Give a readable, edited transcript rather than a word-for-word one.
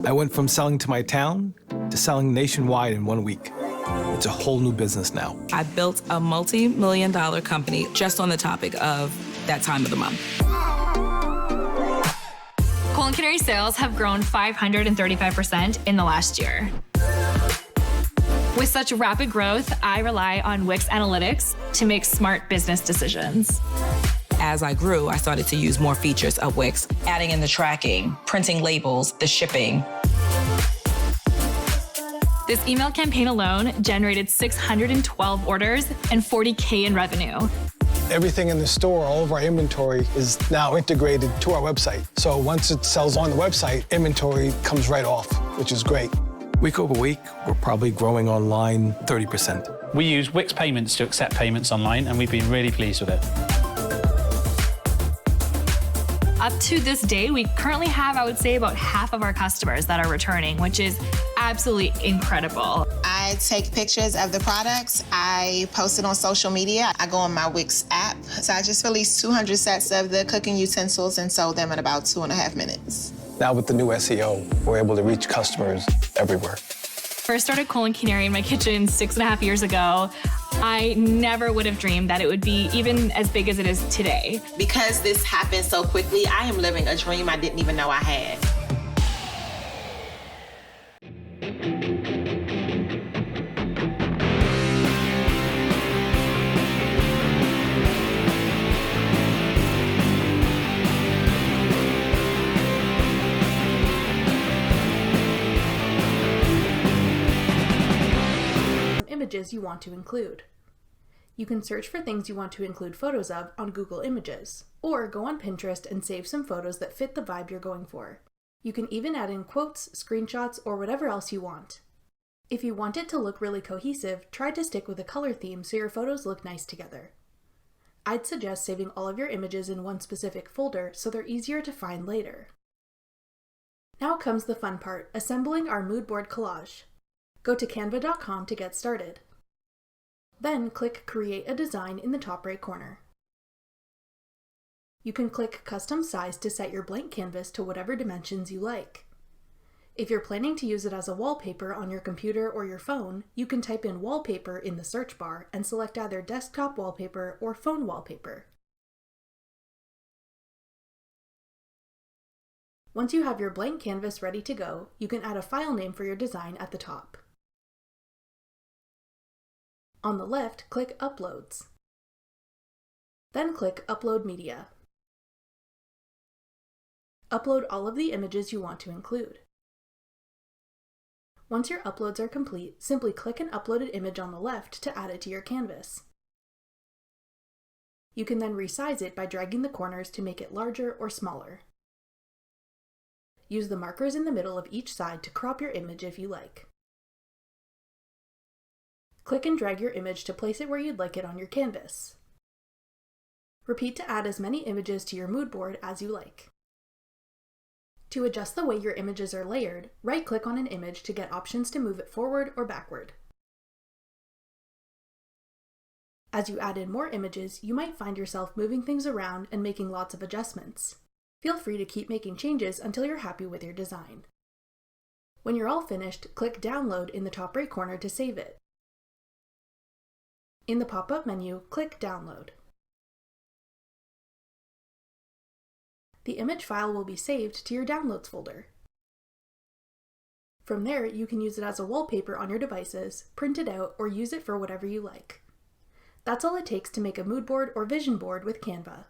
I went from selling to my town to selling nationwide in 1 week. It's a whole new business now. I built a multi-million-dollar company just on the topic of that time of the month. Culinary sales have grown 535% in the last year. With such rapid growth, I rely on Wix Analytics to make smart business decisions. As I grew, I started to use more features of Wix, adding in the tracking, printing labels, the shipping. This email campaign alone generated 612 orders and $40K in revenue. Everything in the store, all of our inventory is now integrated to our website. So once it sells on the website, inventory comes right off, which is great. Week over week, we're probably growing online 30%. We use Wix Payments to accept payments online, and we've been really pleased with it. Up to this day, we currently have, I would say, about half of our customers that are returning, which is absolutely incredible. I take pictures of the products. I post it on social media. I go on my Wix app. So I just released 200 sets of the cooking utensils and sold them in about 2.5 minutes. Now with the new SEO, we're able to reach customers everywhere. First started culinary in my kitchen 6.5 years ago. I never would have dreamed that it would be even as big as it is today. Because this happened so quickly, I am living a dream I didn't even know I had. Images you want to include. You can search for things you want to include photos of on Google Images, or go on Pinterest and save some photos that fit the vibe you're going for. You can even add in quotes, screenshots, or whatever else you want. If you want it to look really cohesive, try to stick with a color theme so your photos look nice together. I'd suggest saving all of your images in one specific folder so they're easier to find later. Now comes the fun part, assembling our mood board collage. Go to canva.com to get started. Then click Create a Design in the top right corner. You can click Custom Size to set your blank canvas to whatever dimensions you like. If you're planning to use it as a wallpaper on your computer or your phone, you can type in Wallpaper in the search bar and select either desktop wallpaper or phone wallpaper. Once you have your blank canvas ready to go, you can add a file name for your design at the top. On the left, click Uploads. Then click Upload Media. Upload all of the images you want to include. Once your uploads are complete, simply click an uploaded image on the left to add it to your canvas. You can then resize it by dragging the corners to make it larger or smaller. Use the markers in the middle of each side to crop your image if you like. Click and drag your image to place it where you'd like it on your canvas. Repeat to add as many images to your mood board as you like. To adjust the way your images are layered, right-click on an image to get options to move it forward or backward. As you add in more images, you might find yourself moving things around and making lots of adjustments. Feel free to keep making changes until you're happy with your design. When you're all finished, click Download in the top right corner to save it. In the pop-up menu, click Download. The image file will be saved to your Downloads folder. From there, you can use it as a wallpaper on your devices, print it out, or use it for whatever you like. That's all it takes to make a mood board or vision board with Canva.